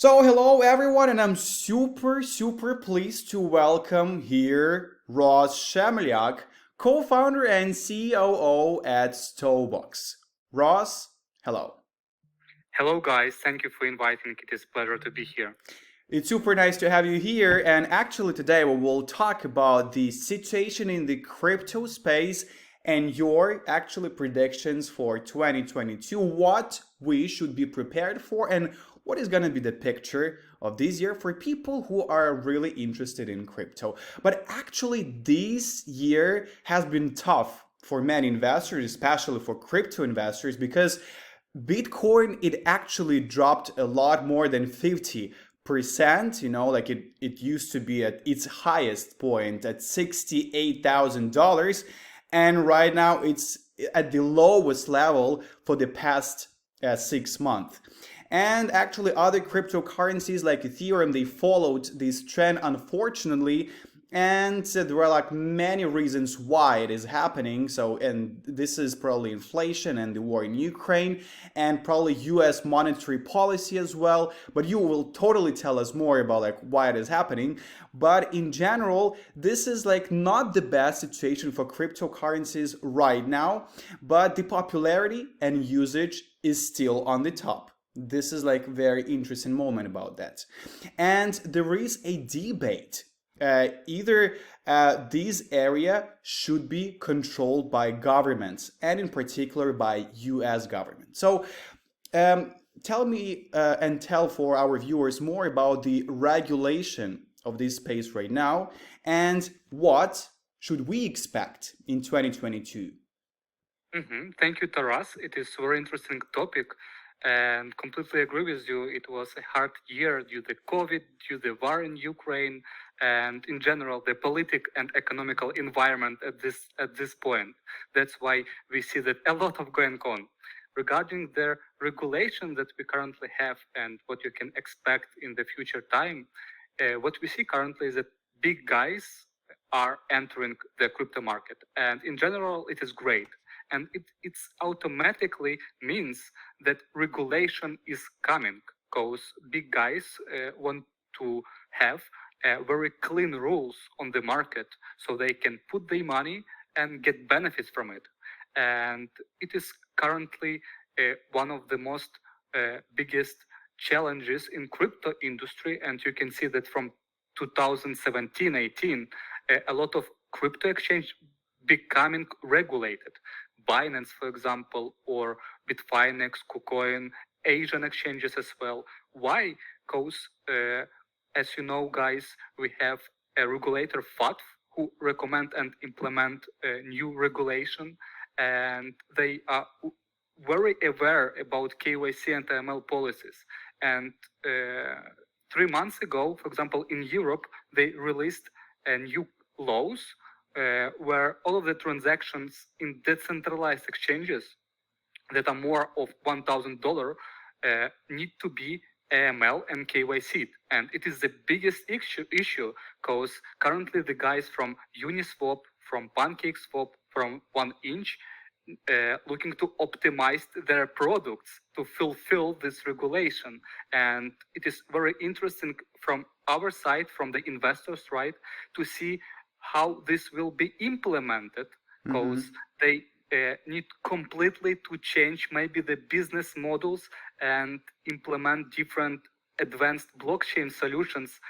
So hello everyone, and I'm super pleased to welcome here Ross Shemeliak, co-founder and COO at Stobox. Ross, hello. Hello guys, thank you for inviting. It is a pleasure to be here. It's super nice to have you here, and actually today we will talk about the situation in the crypto space and your actually predictions for 2022, what we should be prepared for, and what is going to be the picture of this year for people who are really interested in crypto. But actually this year has been tough for many investors, especially for crypto investors, because Bitcoin, it actually dropped a lot more than 50%. Like it used to be at its highest point at $68,000, and right now it's at the lowest level for the past 6 months. And actually other cryptocurrencies like Ethereum, they followed this trend, unfortunately, and there are like many reasons why it is happening. And this is probably inflation and the war in Ukraine and probably US monetary policy as well. But you will totally tell us more about like why it is happening. But in general, this is like not the best situation for cryptocurrencies right now, but the popularity and usage is still on the top. This is like very interesting moment about that. And there is a debate. Either this area should be controlled by governments, and in particular by US government. So tell me and tell for our viewers more about the regulation of this space right now, and what should we expect in 2022? Thank you, Taras. It is a very interesting topic and completely agree with you. It was a hard year due to COVID, due to the war in Ukraine, and in general, the political and economical environment at this point. That's why we see that a lot of going on. Regarding the regulation that we currently have and what you can expect in the future time, what we see currently is that big guys are entering the crypto market. And in general, it is great. And it automatically means that regulation is coming because big guys want to have very clean rules on the market so they can put their money and get benefits from it. And it is currently one of the most biggest challenges in crypto industry. And you can see that from 2017-18, a lot of crypto exchange becoming regulated. Binance, for example, or Bitfinex, KuCoin, Asian exchanges as well. Why? Because, as you know, guys, we have a regulator, FATF, who recommend and implement a new regulation, and they are very aware about KYC and AML policies. And 3 months ago, for example, in Europe, they released a new laws where all of the transactions in decentralized exchanges that are more of $1,000 need to be AML and KYC. And it is the biggest issue because currently the guys from Uniswap, from PancakeSwap, from 1inch, looking to optimize their products to fulfill this regulation. And it is very interesting from our side, from the investors' side, to see how this will be implemented, because they need completely to change maybe the business models and implement different advanced blockchain solutions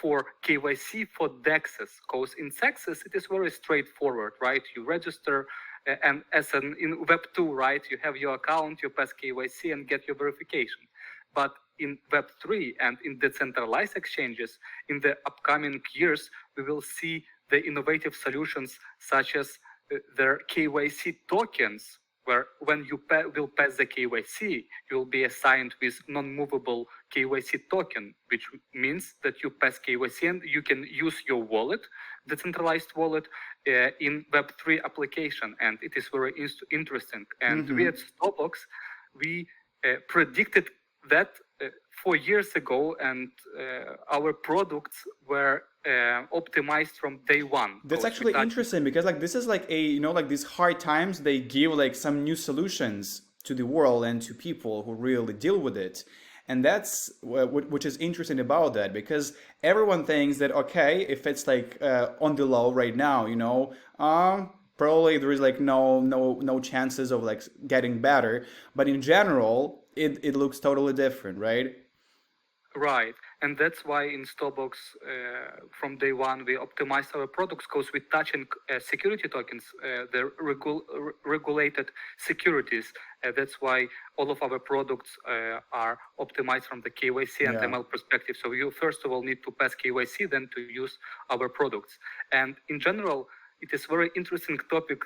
for KYC for DEXs. Because in CEXs, it is very straightforward, right? You register, and as in Web2, right? You have your account, you pass KYC and get your verification. But in Web3 and in decentralized exchanges, in the upcoming years, we will see the innovative solutions such as their KYC tokens, where when you will pass the KYC, you will be assigned with non-movable KYC token, which means that you pass KYC and you can use your wallet, decentralized wallet, in Web3 application. And it is very interesting. And we at Stobox, we predicted that 4 years ago, and our products were optimized from day one. That's actually interesting because like this is like a like these hard times, they give like some new solutions to the world and to people who really deal with it. And that's which is interesting about that, because everyone thinks that, okay, if it's like on the low right now, probably there is like no chances of like getting better. But in general, it looks totally different, right? Right, and that's why in Stobox, from day one, we optimized our products because we touching security tokens, the regulated securities. That's why all of our products are optimized from the KYC and Yeah. ML perspective. So you first of all need to pass KYC, then to use our products. And in general, it is very interesting topic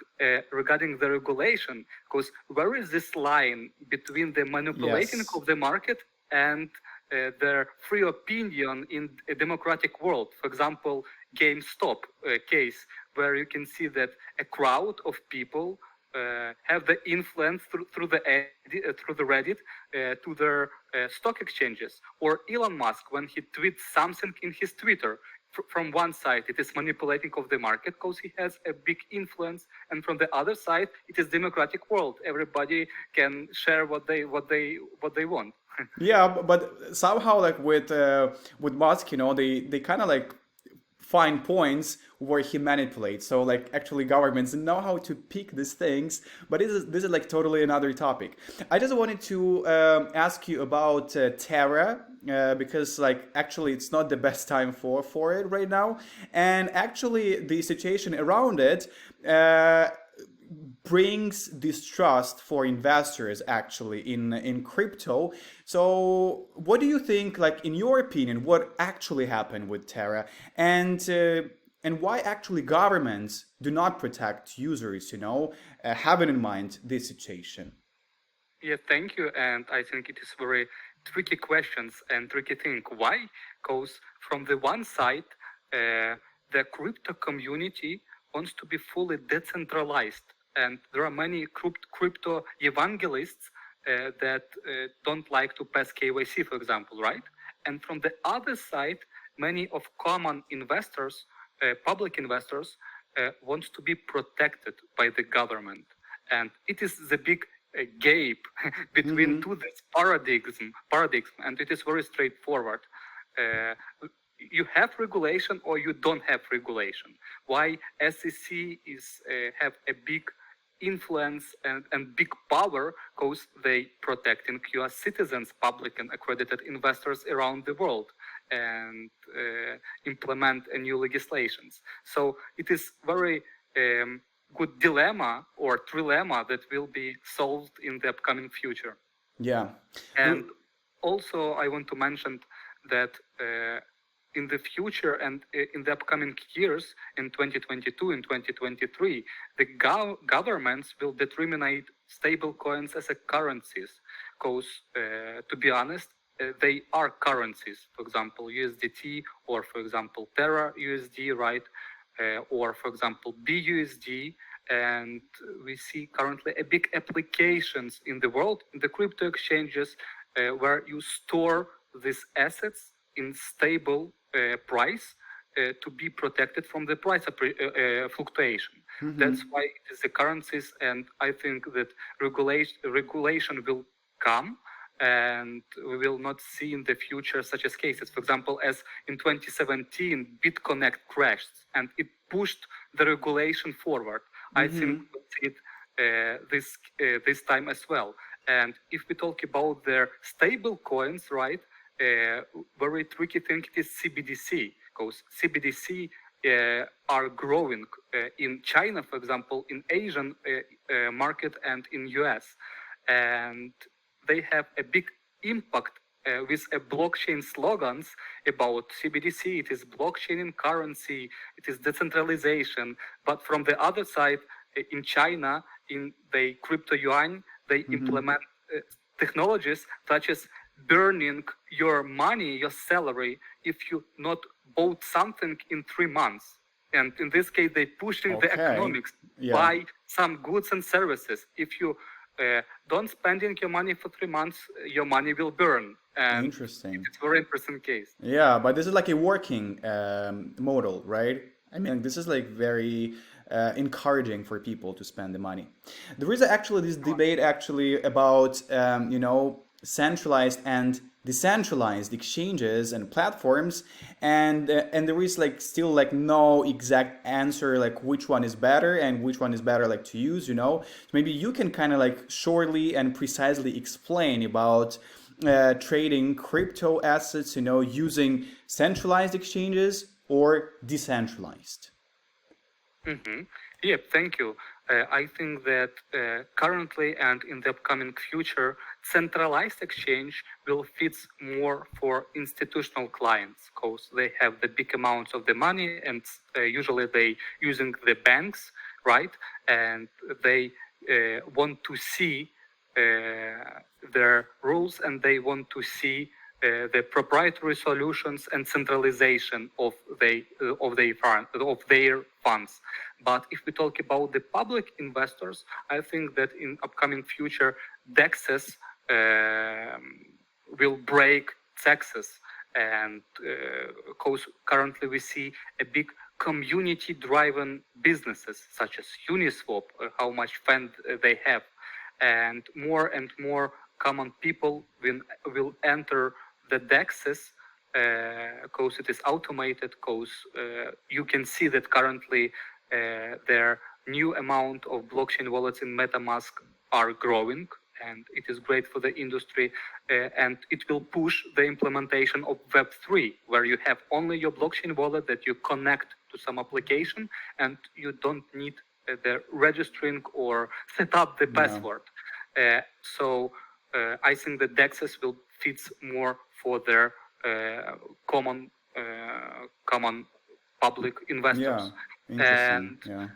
regarding the regulation, because where is this line between the manipulating Yes. of the market and their free opinion in a democratic world? For example, GameStop case, where you can see that a crowd of people have the influence through the Reddit to their stock exchanges, or Elon Musk when he tweets something in his Twitter. From one side, it is manipulating of the market because he has a big influence, and from the other side, it is democratic world. Everybody can share what they want. Yeah, but somehow like with Musk, they kind of like find points where he manipulates. So like actually governments know how to pick these things, but this is like totally another topic. I just wanted to ask you about Terra. Because like actually it's not the best time for it right now, and actually the situation around it brings distrust for investors actually in crypto. So what do you think, like in your opinion, what actually happened with Terra, and why actually governments do not protect users, having in mind this situation? Yeah, thank you. And I think it is very tricky questions and tricky thing. Why? Because from the one side, the crypto community wants to be fully decentralized, and there are many crypto evangelists that don't like to pass KYC, for example, right? And from the other side, many of common investors, public investors, wants to be protected by the government, and it is the big gap between two this paradigm, and it is very straightforward. Uh, you have regulation or you don't have regulation. Why SEC is have a big influence and big power? Because they protecting US citizens, public and accredited investors around the world, and implement new legislations. So it is very good dilemma or trilemma that will be solved in the upcoming future. Yeah. And also I want to mention that in the future and in the upcoming years, in 2022 and 2023, the governments will determine stable coins as a currencies, because to be honest, they are currencies. For example, USDT, or for example Terra USD, right? Or for example BUSD. And we see currently a big applications in the world, in the crypto exchanges, where you store these assets in stable price to be protected from the price fluctuation. That's why it is the currencies, and I think that regulation will come, and we will not see in the future such as cases. For example, as in 2017, BitConnect crashed, and it pushed the regulation forward. I think we'll see it this time as well. And if we talk about their stable coins, right, very tricky thing is CBDC, because CBDC are growing in China, for example, in Asian market and in US, and they have a big impact with a blockchain slogans about CBDC. It is blockchain in currency, it is decentralization. But from the other side, in China, in the crypto yuan, they implement technologies such as burning your money, your salary, if you not bought something in 3 months. And in this case, they pushing the economics, buy some goods and services. If you don't spending your money for 3 months, your money will burn. And Interesting. it's a very interesting case. Yeah, but this is like a working model, right? I mean, this is like very encouraging for people to spend the money. There is actually this debate actually about, centralized and decentralized exchanges and platforms, and there is like still like no exact answer like which one is better and which one is better like to use, so maybe you can kind of like shortly and precisely explain about trading crypto assets, using centralized exchanges or decentralized. Mm-hmm. Yeah, thank you. I think that currently and in the upcoming future, centralized exchange will fit more for institutional clients because they have the big amounts of the money and usually they using the banks, right? And they want to see their rules and they want to see the proprietary solutions and centralization of their funds. But if we talk about the public investors, I think that in upcoming future, DEXs will break CEXs, and because currently we see a big community-driven businesses such as Uniswap, how much fund they have, and more common people will enter the DEXs because it is automated, because you can see that currently their new amount of blockchain wallets in MetaMask are growing, and it is great for the industry, and it will push the implementation of Web3, where you have only your blockchain wallet that you connect to some application, and you don't need the registering or set up the password. So I think that DEXs will fit more for their common public investors. Interesting.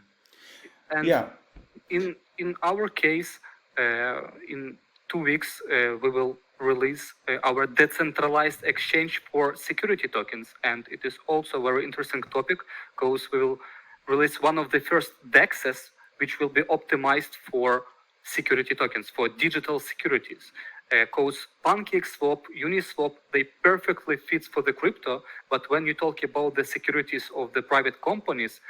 And in our case, in 2 weeks, we will release our decentralized exchange for security tokens. And it is also a very interesting topic because we will release one of the first DEXs, which will be optimized for security tokens, for digital securities. Because PancakeSwap, Uniswap, they perfectly fit for the crypto, but when you talk about the securities of the private companies,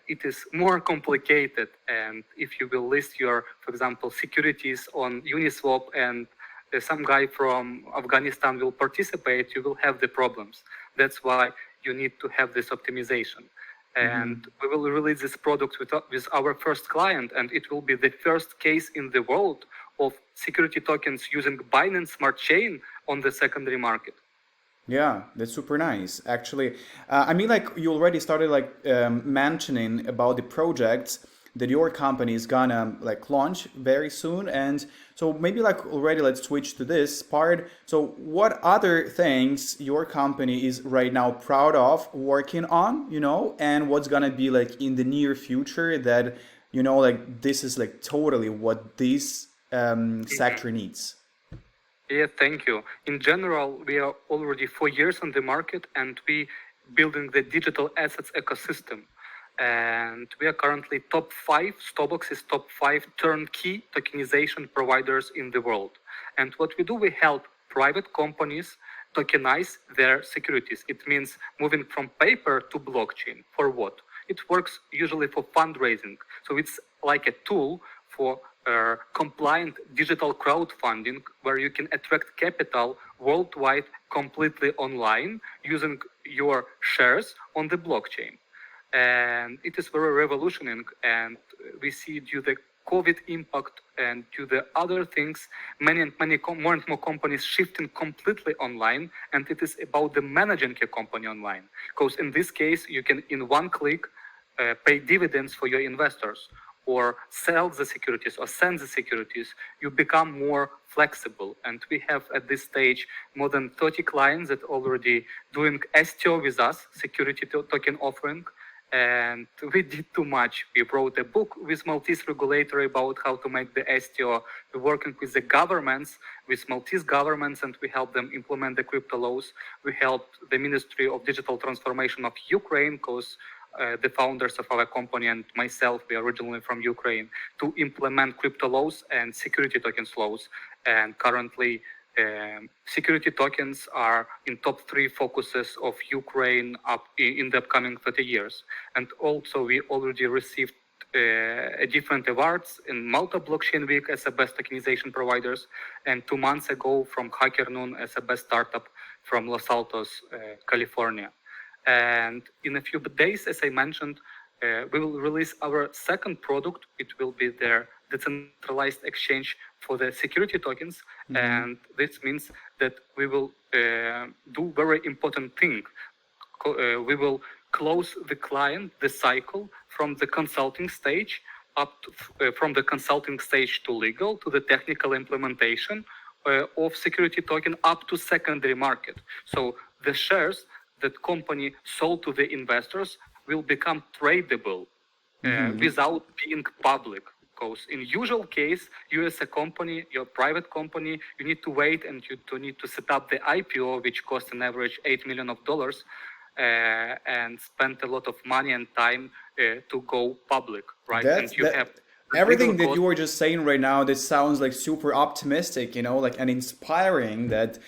it is more complicated. And if you will list your, for example, securities on Uniswap and some guy from Afghanistan will participate, you will have the problems. That's why you need to have this optimization. And we will release this product with our first client, and it will be the first case in the world of security tokens using Binance Smart Chain on the secondary market. Yeah, that's super nice. Actually, I mean, like you already started like mentioning about the projects that your company is gonna like launch very soon, and so maybe like already let's switch to this part. So what other things your company is right now proud of working on, and what's gonna be like in the near future that like this is like totally what this sector needs? Yeah, thank you. In general, we are already 4 years on the market and we building the digital assets ecosystem. And we are currently top 5, Stobox is top 5 turnkey tokenization providers in the world. And what we do, we help private companies tokenize their securities. It means moving from paper to blockchain. For what? It works usually for fundraising. So it's like a tool for compliant digital crowdfunding where you can attract capital worldwide completely online using your shares on the blockchain. And it is very revolutionary, and we see due to the COVID impact and due to the other things, more and more companies shifting completely online, and it is about the managing a company online. Because in this case, you can in one click pay dividends for your investors, or sell the securities or send the securities. You become more flexible. And we have at this stage more than 30 clients that already doing STO with us, security token offering. And we did too much. We wrote a book with Maltese regulator about how to make the STO. We're working with the governments, with Maltese governments, and we help them implement the crypto laws. We helped the Ministry of Digital Transformation of Ukraine, because the founders of our company and myself, we are originally from Ukraine, to implement crypto laws and security tokens laws. And currently, security tokens are in top 3 focuses of Ukraine up in the upcoming 30 years. And also we already received different awards in Malta Blockchain Week as the best tokenization providers, and 2 months ago from Hacker Noon as the best startup from Los Altos, California. And in a few days, as I mentioned, we will release our second product. It will be their decentralized exchange for the security tokens. And this means that we will do very important thing. We will close the client, the cycle from the consulting stage from the consulting stage to legal, to the technical implementation of security token up to secondary market. So the shares that company sold to the investors will become tradable without being public. Because in usual case, you as a company, your private company, you need to wait and you need to set up the IPO, which costs an average $8 million and spend a lot of money and time to go public, right? And you have everything that you were just saying right now, this sounds like super optimistic, like and inspiring that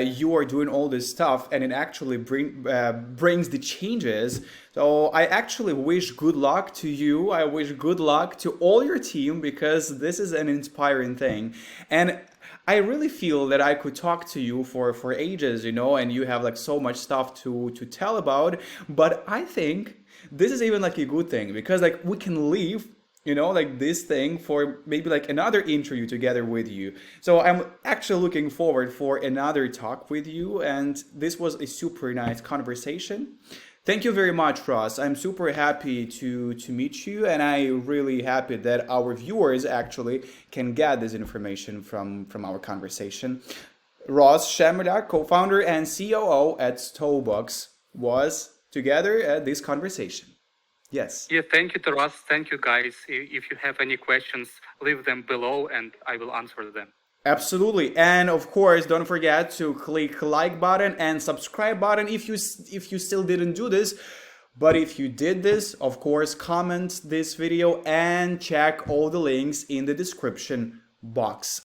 you are doing all this stuff and it actually brings the changes. So I actually wish good luck to you. I wish good luck to all your team because this is an inspiring thing. And I really feel that I could talk to you for ages, and you have like so much stuff to tell about. But I think this is even like a good thing because like we can leave like this thing for maybe like another interview together with you. So I'm actually looking forward for another talk with you. And this was a super nice conversation. Thank you very much, Ross. I'm super happy to meet you. And I'm really happy that our viewers actually can get this information from our conversation. Ross Shemeliak, co-founder and COO at Stobox, was together at this conversation. Yes. Yeah, thank you to Ross. Thank you, guys. If you have any questions, leave them below and I will answer them. Absolutely. And of course, don't forget to click like button and subscribe button if you still didn't do this. But if you did this, of course, comment this video and check all the links in the description box.